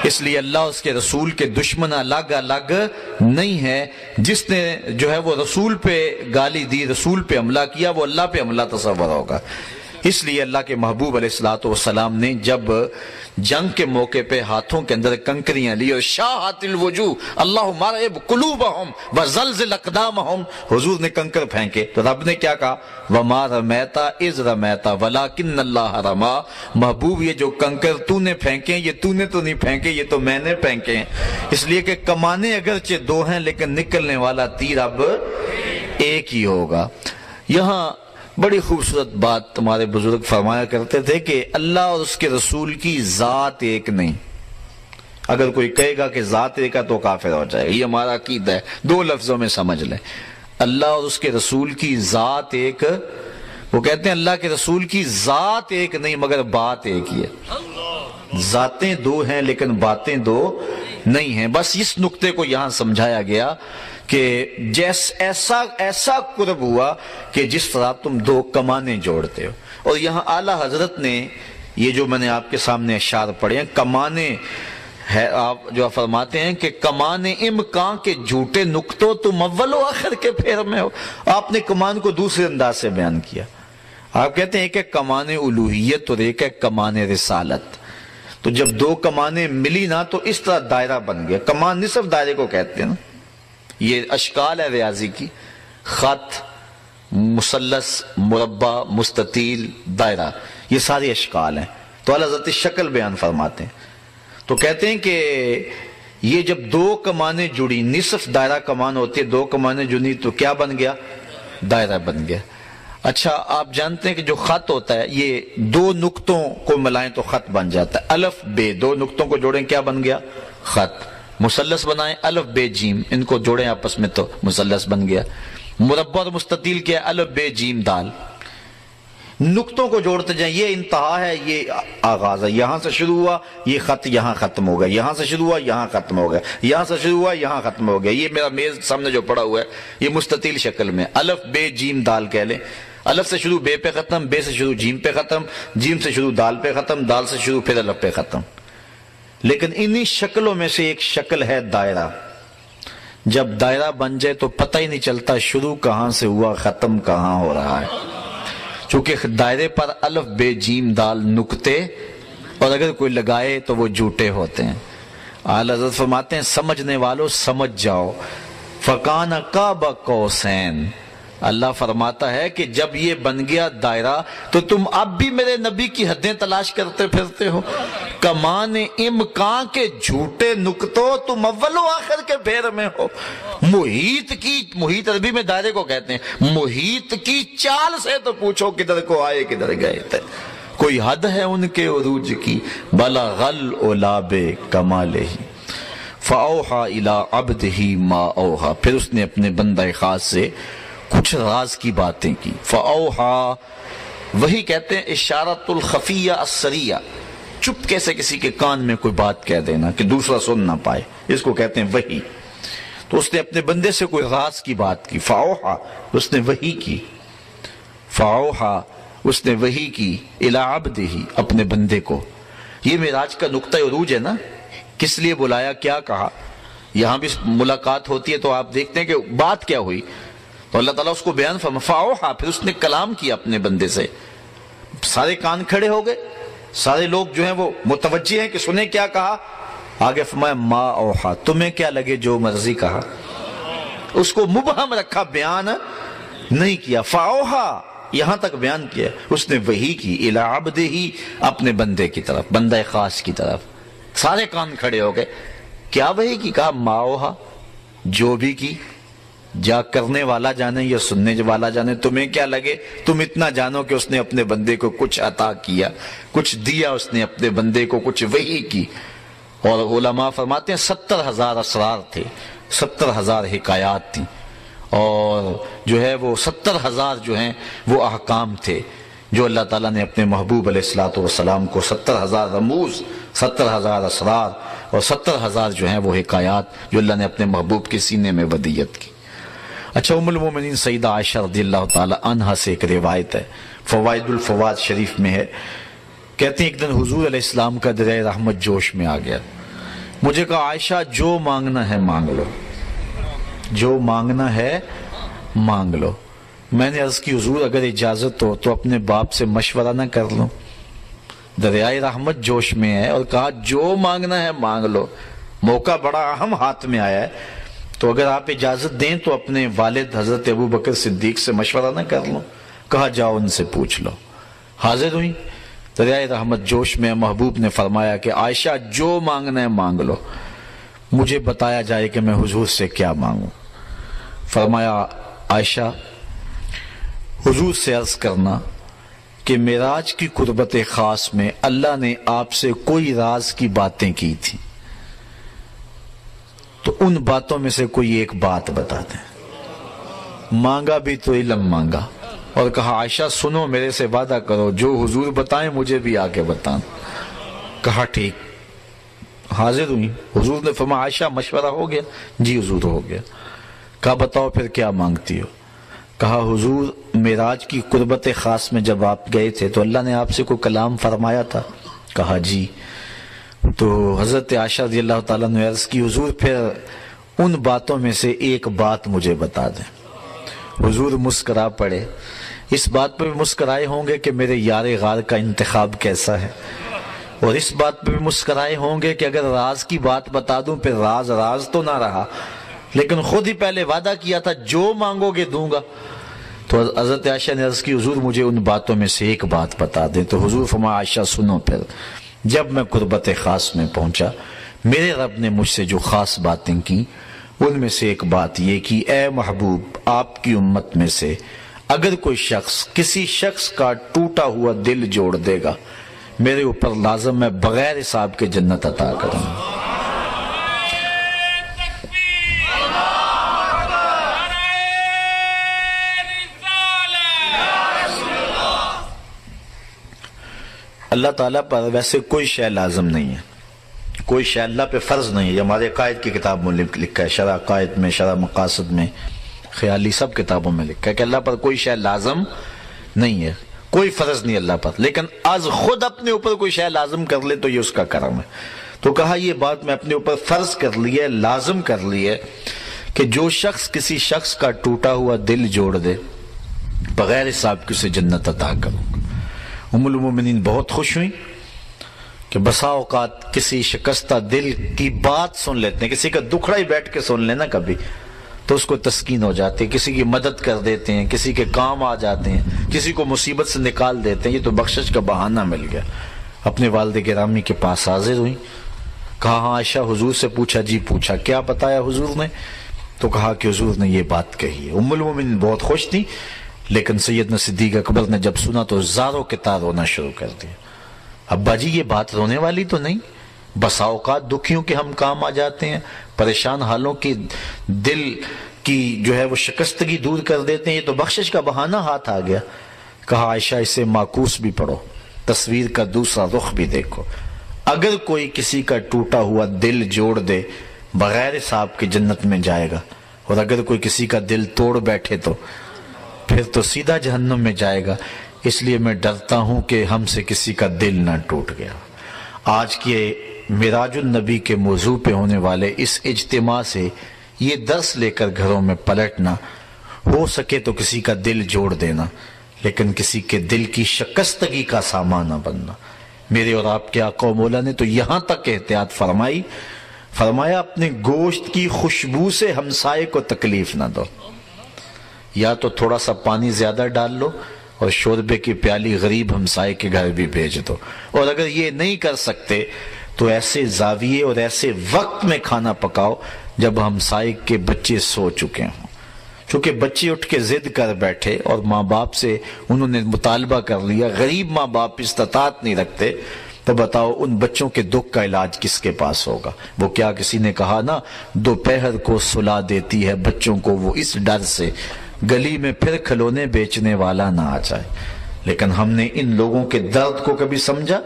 اس لیے اللہ اس کے رسول کے دشمن الگ الگ نہیں ہے، جس نے جو ہے وہ رسول پہ گالی دی، رسول پہ حملہ کیا، وہ اللہ پہ حملہ تصور ہوگا۔ اس لیے اللہ کے محبوب علیہ الصلوۃ والسلام نے جب جنگ کے موقع پہ ہاتھوں کے اندر کنکریاں لی اور شاہت الوجوہ اللہم ارعب قلوبہم وزلزل اقدامہم، حضور نے کنکر پھینکے تو رب نے کیا کہا؟ وما رمیت اذ رمیت ولکن اللہ رمی، محبوب یہ جو کنکر تو نے پھینکے یہ تو نے تو نہیں پھینکے، یہ تو میں نے پھینکے ہیں۔ اس لیے کہ کمانیں اگرچہ دو ہیں لیکن نکلنے والا تیر اب ایک ہی ہوگا۔ یہاں بڑی خوبصورت بات تمہارے بزرگ فرمایا کرتے تھے کہ اللہ اور اس کے رسول کی ذات ایک نہیں۔ اگر کوئی کہے گا کہ ذات ایک ہے تو کافر ہو جائے گا، یہ ہمارا عقیدہ ہے، دو لفظوں میں سمجھ لیں، اللہ اور اس کے رسول کی ذات ایک، وہ کہتے ہیں اللہ کے رسول کی ذات ایک نہیں مگر بات ایک ہی ہے۔ ذاتیں دو ہیں لیکن باتیں دو نہیں ہیں۔ بس اس نقطے کو یہاں سمجھایا گیا کہ ایسا قرب ہوا کہ جس طرح تم دو کمانیں جوڑتے ہو۔ اور یہاں اعلیٰ حضرت نے یہ جو میں نے آپ کے سامنے اشعار پڑھے ہیں، کمانیں ہے، آپ جو فرماتے ہیں کہ کمان امکان کے جھوٹے نقطوں تم اول و آخر کے پھیر میں ہو۔ آپ نے کمان کو دوسرے انداز سے بیان کیا، آپ کہتے ہیں ایک ہے کمان الوہیت اور ایک ہے کمان رسالت۔ تو جب دو کمانیں ملی نا تو اس طرح دائرہ بن گیا۔ کمان نصف دائرے کو کہتے ہیں نا، یہ اشکال ہے ریاضی کی، خط، مثلث، مربع، مستطیل، دائرہ، یہ ساری اشکال ہیں۔ تو اللہ حضرت شکل بیان فرماتے ہیں تو کہتے ہیں کہ یہ جب دو کمانیں جڑی، نصف دائرہ کمان ہوتی ہے، دو کمانیں جڑی تو کیا بن گیا؟ دائرہ بن گیا۔ اچھا آپ جانتے ہیں کہ جو خط ہوتا ہے یہ دو نقطوں کو ملائیں تو خط بن جاتا ہے، الف بے، دو نقطوں کو جوڑیں کیا بن گیا؟ خط۔ مثلث بنائیں الف بے جیم، ان کو جوڑیں آپس میں تو مثلث بن گیا۔ مربع اور مستطیل کیا ہے؟ الف بے جیم دال۔ نقطوں کو جوڑتے جائیں، یہ انتہا ہے، یہ آغاز ہے، یہاں سے شروع ہوا یہ خط یہاں ختم ہو گیا، یہاں سے شروع ہوا یہاں ختم ہو گیا، یہاں سے شروع ہوا یہاں ختم ہو گیا۔ یہ میرا میز سامنے جو پڑا ہوا ہے یہ مستطیل شکل میں الف بے جیم دال کہہ لیں، الف سے شروع بے پہ ختم، بے سے شروع جیم پہ ختم، جیم سے شروع دال پہ ختم، دال سے شروع پھر الف پہ ختم۔ لیکن انہی شکلوں میں سے ایک شکل ہے دائرہ۔ جب دائرہ بن جائے تو پتہ ہی نہیں چلتا شروع کہاں سے ہوا ختم کہاں ہو رہا ہے، چونکہ دائرے پر الف بے جیم دال نقطے، اور اگر کوئی لگائے تو وہ جھوٹے ہوتے ہیں۔ اعلیٰ حضرت فرماتے ہیں سمجھنے والوں سمجھ جاؤ، فَكَانَ قَابَ قَوْسَيْنِ، اللہ فرماتا ہے کہ جب یہ بن گیا دائرہ تو تم اب بھی میرے نبی کی حدیں تلاش کرتے پھرتے ہو، کمان امکان کے جھوٹے نکتوں تم اول و آخر کے پھیر میں ہو۔ محیط عربی میں دائرے کو کہتے ہیں، محیط کی چال سے تو پوچھو کدھر کو آئے کدھر گئے تھے، کوئی حد ہے ان کے عروج کی، بلغ العلاب کمالہ فاوحا الی عبدہ ما اوحا، پھر اس نے اپنے بندہ خاص سے کچھ راز کی باتیں کی۔ فاوحا وہی کہتے ہیں اشارت الخفیہ السریہ، چپ کیسے کسی کے کان میں کوئی بات کہہ دینا کہ دوسرا سن نہ پائے، اس کو کہتے ہیں وحی۔ تو اس نے اپنے بندے سے کوئی راز کی بات کی، فاوحا اس نے وحی کی، فاوحا اس نے وحی کی الی عبدہ اپنے بندے کو۔ یہ معراج کا نقطہ عروج ہے نا، کس لیے بلایا، کیا کہا، یہاں بھی ملاقات ہوتی ہے تو آپ دیکھتے ہیں کہ بات کیا ہوئی، تو اللہ تعالیٰ اس کو بیان فرما فاوحا، پھر اس نے کلام کیا اپنے بندے سے، سارے کان کھڑے ہو گئے، سارے لوگ جو ہیں وہ متوجہ ہیں کہ سنیں کیا کہا، آگے فرمایا ما اوحا، تمہیں کیا لگے جو مرضی کہا، اس کو مبہم رکھا، بیان نہیں کیا، فاوحا یہاں تک بیان کیا، اس نے وحی کی الی عبدہ اپنے بندے کی طرف، بندہ خاص کی طرف، سارے کان کھڑے ہو گئے، کیا وحی کی، کہا ما اوحا، جو بھی کی، جا کرنے والا جانے یا سننے والا جانے، تمہیں کیا لگے، تم اتنا جانو کہ اس نے اپنے بندے کو کچھ عطا کیا، کچھ دیا اس نے اپنے بندے کو، کچھ وحی کی۔ اور علماء فرماتے ہیں 70,000 اسرار تھے، 70,000 حکایات تھیں، اور جو ہے وہ 70,000 جو ہیں وہ احکام تھے جو اللہ تعالیٰ نے اپنے محبوب علیہ السلام کو 70,000 رموز، 70,000 اسرار اور 70,000 جو ہیں وہ حکایات جو اللہ نے اپنے محبوب کے سینے میں ودیت کی۔ اچھا، ام المومنین سیدہ عائشہ رضی اللہ تعالی عنہا سے ایک روایت ہے، فوائد الفواد شریف میں ہے، کہتے ہیں ایک دن حضور علیہ السلام کا دریائے رحمت جوش میں آ گیا، مجھے کہا عائشہ جو مانگنا ہے مانگ لو، جو مانگنا ہے مانگ لو۔ میں نے عرض کی حضور اگر اجازت ہو تو اپنے باپ سے مشورہ نہ کر لوں، دریائے رحمت جوش میں ہے اور کہا جو مانگنا ہے مانگ لو، موقع بڑا اہم ہاتھ میں آیا ہے، تو اگر آپ اجازت دیں تو اپنے والد حضرت ابو بکر صدیق سے مشورہ نہ کر لوں؟ کہا جاؤ ان سے پوچھ لو۔ حاضر ہوئی دریائے رحمت جوش میں، محبوب نے فرمایا کہ عائشہ جو مانگنا ہے مانگ لو، مجھے بتایا جائے کہ میں حضور سے کیا مانگوں۔ فرمایا عائشہ حضور سے عرض کرنا کہ معراج کی قربت خاص میں اللہ نے آپ سے کوئی راز کی باتیں کی تھی، تو ان باتوں میں سے کوئی ایک بات بتا دیں۔ مانگا بھی تو علم مانگا، اور کہا عائشہ سنو میرے سے وعدہ کرو جو حضور بتائیں مجھے بھی آ کے بتانا۔ کہا ٹھیک۔ حاضر ہوئی، حضور نے فرمایا عائشہ مشورہ ہو گیا؟ جی حضور ہو گیا۔ کہا بتاؤ پھر کیا مانگتی ہو؟ کہا حضور معراج کی قربت خاص میں جب آپ گئے تھے تو اللہ نے آپ سے کوئی کلام فرمایا تھا؟ کہا جی۔ تو حضرت عائشہ رضی اللہ تعالیٰ نے عرض کی حضور پھر ان باتوں میں سے ایک بات مجھے بتا دیں۔ حضور مسکرا پڑے، اس بات پہ بھی مسکرائے ہوں گے کہ میرے یار غار کا انتخاب کیسا ہے، اور اس بات پہ بھی مسکرائے ہوں گے کہ اگر راز کی بات بتا دوں پھر راز راز تو نہ رہا، لیکن خود ہی پہلے وعدہ کیا تھا جو مانگو گے دوں گا۔ تو حضرت عائشہ نے عرض کی حضور مجھے ان باتوں میں سے ایک بات بتا دیں۔ تو حضور فرمایا عائشہ سنو پھر، جب میں قربت خاص میں پہنچا میرے رب نے مجھ سے جو خاص باتیں کی ان میں سے ایک بات یہ کہ اے محبوب آپ کی امت میں سے اگر کوئی شخص کسی شخص کا ٹوٹا ہوا دل جوڑ دے گا میرے اوپر لازم میں بغیر حساب کے جنت عطا کروں گا۔ اللہ تعالیٰ پر ویسے کوئی شے لازم نہیں ہے، کوئی شے اللہ پہ فرض نہیں ہے، یہ ہمارے قائد کی کتاب میں لکھا ہے، شرح قائد میں، شرح مقاصد میں، خیالی سب کتابوں میں لکھا ہے کہ اللہ پر کوئی شے لازم نہیں ہے، کوئی فرض نہیں اللہ پر، لیکن از خود اپنے اوپر کوئی شے لازم کر لے تو یہ اس کا کرم ہے۔ تو کہا یہ بات میں اپنے اوپر فرض کر لی ہے، لازم کر لی ہے کہ جو شخص کسی شخص کا ٹوٹا ہوا دل جوڑ دے بغیر حساب کے اسے جنت عطا کروں گا۔ ام المومنین بہت خوش ہوئی کہ بسا اوقات کسی شکستہ دل کی بات سن لیتے ہیں، کسی کا دکھڑا ہی بیٹھ کے سن لینا کبھی تو اس کو تسکین ہو جاتی ہے، کسی کی مدد کر دیتے ہیں، کسی کے کام آ جاتے ہیں، کسی کو مصیبت سے نکال دیتے ہیں، یہ تو بخشش کا بہانہ مل گیا۔ اپنے والد گرامی کے پاس حاضر ہوئی. کہا ہاں عائشہ حضور سے پوچھا؟ جی پوچھا. کیا بتایا حضور نے؟ تو کہا کہ حضور نے یہ بات کہی ہے. ام المومنین بہت خوش تھی، لیکن سیدنا صدیق اکبر نے جب سنا تو زاروں کے تار رونا شروع کر دیا. ابا جی یہ بات رونے والی تو نہیں، بسا اوقات دکھیوں کے ہم کام آ جاتے ہیں، پریشان حالوں کی دل کی جو ہے وہ شکستگی دور کر دیتے ہیں، یہ تو بخشش کا بہانہ ہاتھ آ گیا. کہا عائشہ اسے معکوس بھی پڑھو، تصویر کا دوسرا رخ بھی دیکھو. اگر کوئی کسی کا ٹوٹا ہوا دل جوڑ دے بغیر حساب کے جنت میں جائے گا، اور اگر کوئی کسی کا دل توڑ بیٹھے تو پھر تو سیدھا جہنم میں جائے گا. اس لیے میں ڈرتا ہوں کہ ہم سے کسی کا دل نہ ٹوٹ گیا. آج کے معراج النبی کے موضوع پہ ہونے والے اس اجتماع سے یہ درس لے کر گھروں میں پلٹنا، ہو سکے تو کسی کا دل جوڑ دینا، لیکن کسی کے دل کی شکستگی کا سامان نہ بننا. میرے اور آپ کے آقا و مولا نے تو یہاں تک احتیاط فرمایا اپنے گوشت کی خوشبو سے ہمسائے کو تکلیف نہ دو. یا تو تھوڑا سا پانی زیادہ ڈال لو اور شوربے کی پیالی غریب ہمسائے کے گھر بھی بھیج دو. اور اگر یہ نہیں کر سکتے تو ایسے زاویے اور ایسے وقت میں کھانا پکاؤ جب ہمسائے کے بچے سو چکے ہوں. چونکہ بچے اٹھ کے ضد کر بیٹھے اور ماں باپ سے انہوں نے مطالبہ کر لیا، غریب ماں باپ استطاعت نہیں رکھتے، تو بتاؤ ان بچوں کے دکھ کا علاج کس کے پاس ہوگا؟ وہ کیا کسی نے کہا نا، دوپہر کو سلا دیتی ہے بچوں کو وہ اس ڈر سے گلی میں پھر کھلونے بیچنے والا نہ آ جائے. لیکن ہم نے ان لوگوں کے درد کو کبھی سمجھا؟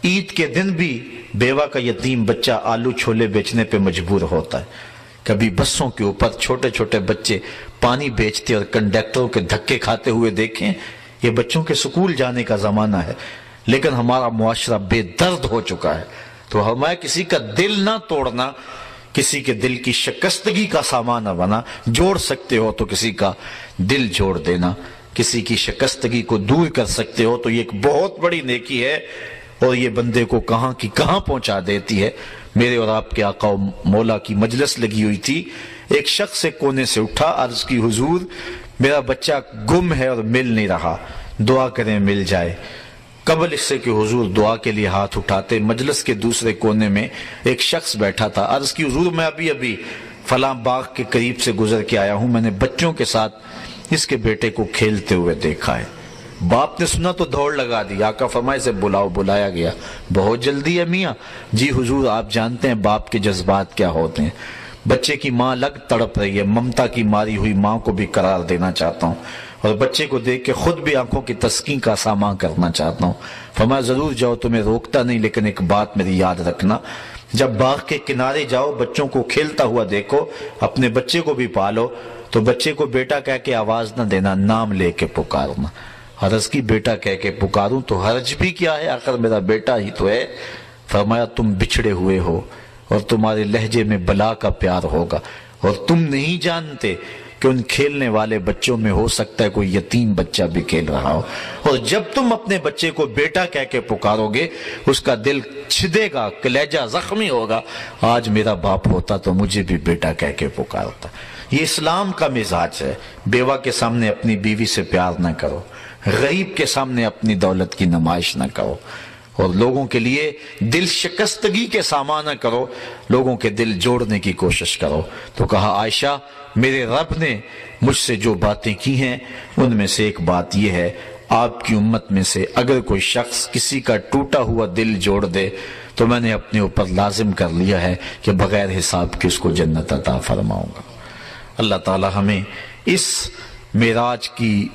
عید کے دن بھی بیوہ کا یتیم بچہ آلو چھولے بیچنے پہ مجبور ہوتا ہے. کبھی بسوں کے اوپر چھوٹے چھوٹے بچے پانی بیچتے اور کنڈکٹروں کے دھکے کھاتے ہوئے دیکھیں. یہ بچوں کے سکول جانے کا زمانہ ہے، لیکن ہمارا معاشرہ بے درد ہو چکا ہے. تو ہمیں کسی کا دل نہ توڑنا، کسی کے دل کی شکستگی کا سامان نہ بنا. جوڑ سکتے ہو تو کسی کا دل جوڑ دینا، کسی کی شکستگی کو دور کر سکتے ہو تو یہ ایک بہت بڑی نیکی ہے، اور یہ بندے کو کہاں کی کہاں پہنچا دیتی ہے. میرے اور آپ کے آقا و مولا کی مجلس لگی ہوئی تھی. ایک شخص سے کونے سے اٹھا، عرض کی حضور میرا بچہ گم ہے اور مل نہیں رہا، دعا کریں مل جائے. قبل اس سے کہ حضور دعا کے لیے ہاتھ اٹھاتے، مجلس کے دوسرے کونے میں ایک شخص بیٹھا تھا. عرض کی حضور میں ابھی فلاں باغ کے قریب سے گزر کے آیا ہوں، میں نے بچوں کے ساتھ اس کے بیٹے کو کھیلتے ہوئے دیکھا ہے. باپ نے سنا تو دوڑ لگا دی. آقا فرمائے سے بلاؤ. بلایا گیا. بہت جلدی ہے میاں؟ جی حضور آپ جانتے ہیں باپ کے جذبات کیا ہوتے ہیں. بچے کی ماں لگ تڑپ رہی ہے، ممتا کی ماری ہوئی ماں کو بھی قرار دینا چاہتا ہوں، اور بچے کو دیکھ کے خود بھی آنکھوں کی تسکین کا سامان کرنا چاہتا ہوں. فرمایا ضرور جاؤ، تمہیں روکتا نہیں، لیکن ایک بات میری یاد رکھنا، جب باغ کے کنارے جاؤ بچوں کو کھیلتا ہوا دیکھو، اپنے بچے کو بھی پالو تو بچے کو بیٹا کہہ کے آواز نہ دینا، نام لے کے پکارنا. عرض کی بیٹا کہہ کے پکاروں تو حرج بھی کیا ہے، آخر میرا بیٹا ہی تو ہے. فرمایا تم بچھڑے ہوئے ہو اور تمہارے لہجے میں بلا کا پیار ہوگا، اور تم نہیں جانتے کہ ان کھیلنے والے بچوں میں ہو سکتا ہے کوئی یتیم بچہ بھی کھیل رہا ہو. اور جب تم اپنے بچے کو بیٹا کہہ کے پکارو گے اس کا دل چھدے گا، کلیجہ زخمی ہوگا. آج میرا باپ ہوتا تو مجھے بھی بیٹا کہہ کے پکارتا. یہ اسلام کا مزاج ہے. بیوہ کے سامنے اپنی بیوی سے پیار نہ کرو، غریب کے سامنے اپنی دولت کی نمائش نہ کرو، اور لوگوں کے لیے دل شکستگی کے سامان نہ کرو، لوگوں کے دل جوڑنے کی کوشش کرو. تو کہا عائشہ میرے رب نے مجھ سے جو باتیں کی ہیں ان میں سے ایک بات یہ ہے، آپ کی امت میں سے اگر کوئی شخص کسی کا ٹوٹا ہوا دل جوڑ دے تو میں نے اپنے اوپر لازم کر لیا ہے کہ بغیر حساب کے اس کو جنت عطا فرماؤں گا. اللہ تعالی ہمیں اس معراج کی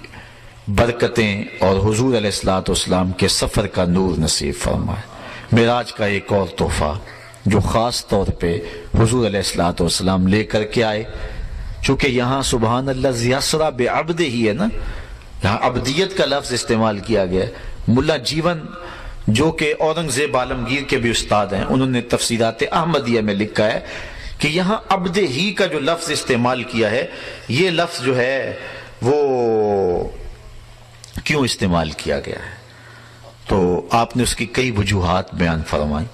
برکتیں اور حضور علیہ السلام کے سفر کا نور نصیب فرمائے. معراج کا ایک اور تحفہ جو خاص طور پہ حضور علیہ السلام لے کر کے آئے، چونکہ یہاں سبحان اللہ زیاسرا بے عبد ہی ہے نا، یہاں عبدیت کا لفظ استعمال کیا گیا ہے. ملا جیون جو کہ اورنگزیب عالمگیر کے بھی استاد ہیں، انہوں نے تفسیرات احمدیہ میں لکھا ہے کہ یہاں عبد ہی کا جو لفظ استعمال کیا ہے، یہ لفظ جو ہے وہ کیوں استعمال کیا گیا ہے، تو آپ نے اس کی کئی وجوہات بیان فرمائی.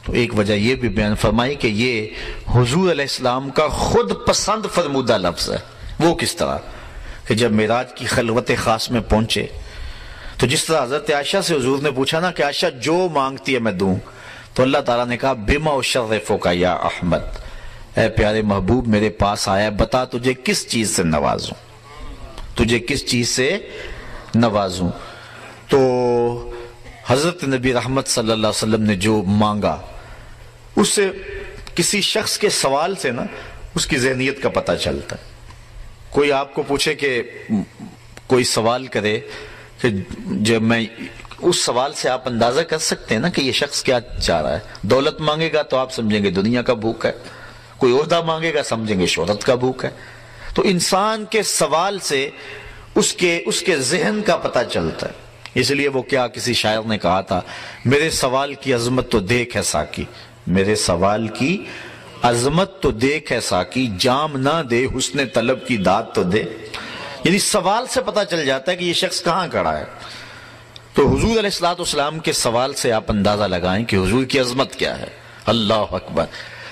تو ایک وجہ یہ بھی بیان فرمائی کہ یہ حضور علیہ السلام کا خود پسند فرمودہ لفظ ہے. وہ کس طرح کہ جب معراج کی خلوت خاص میں پہنچے تو جس طرح حضرت عائشہ سے حضور نے پوچھا نا کہ عائشہ جو مانگتی ہے میں دوں، تو اللہ تعالیٰ نے کہا بما اشرفک یا احمد، اے پیارے محبوب میرے پاس آیا، بتا تجھے کس چیز سے نوازوں، تجھے کس چیز سے نوازوں۔ تو حضرت نبی رحمت صلی اللہ علیہ وسلم نے جو مانگا، اس سے کسی شخص کے سوال سے نا اس کی ذہنیت کا پتہ چلتا ہے۔ کوئی آپ کو پوچھے کہ کوئی سوال کرے کہ جب میں اس سوال سے آپ اندازہ کر سکتے ہیں نا کہ یہ شخص کیا چاہ رہا ہے۔ دولت مانگے گا تو آپ سمجھیں گے دنیا کا بھوک ہے، کوئی عہدہ مانگے گا سمجھیں گے شہرت کا بھوک ہے۔ تو انسان کے سوال سے اس کے ذہن کا پتہ چلتا ہے۔ اس لیے وہ کیا کسی شاعر نے کہا تھا، میرے سوال کی عظمت تو دیکھ ہے ساقی، میرے سوال کی عظمت تو دیکھ ہے ساقی، جام نہ دے حسن طلب کی داد تو دے۔ یعنی سوال سے پتہ چل جاتا ہے کہ یہ شخص کہاں کھڑا ہے۔ تو حضور علیہ السلام کے سوال سے آپ اندازہ لگائیں کہ حضور کی عظمت کیا ہے۔ اللہ اکبر۔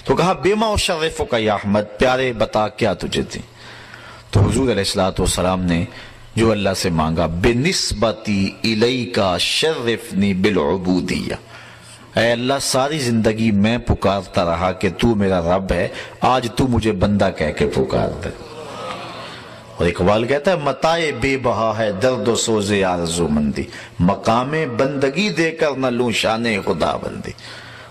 تو کہا بما اشرفک یا احمد، پیارے بتا کیا تجھے تھی۔ تو حضور علیہ السلام نے جو اللہ سے مانگا، بنسبتی الیک شرفنی بالعبودیہ، اے اللہ ساری زندگی میں پکارتا رہا کہ تو میرا رب ہے، آج تو مجھے بندہ کہہ کے پکار دے۔ اور اقبال کہتا ہے متاع بے بہا ہے درد و سوز آرزو مندی، مقام بندگی دے کر نہ لوں شان خدا بندی۔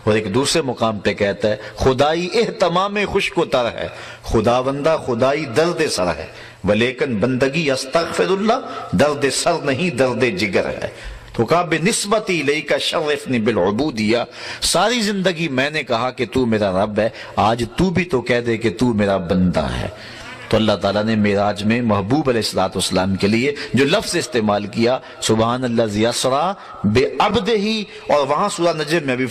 اور ایک دوسرے مقام پہ کہتا ہے خدائی اہتمام خشک و تر ہے، خدا بندہ خدائی درد سر ہے، ولیکن بندگی استغفر اللہ درد سر نہیں درد جگر ہے۔ تو کہا بنسبتی الیک شرفنی بالعبودیہ، ساری زندگی میں نے کہا کہ تو میرا رب ہے، آج تو بھی تو کہہ دے کہ تو میرا بندہ ہے۔ تو اللہ تعالیٰ نے معراج میں محبوب علیہ السلام کے لیے جو لفظ استعمال کیا، سبحان الذی اسریٰ بعبدہ، اور وہاں سورہ نجم میں بھی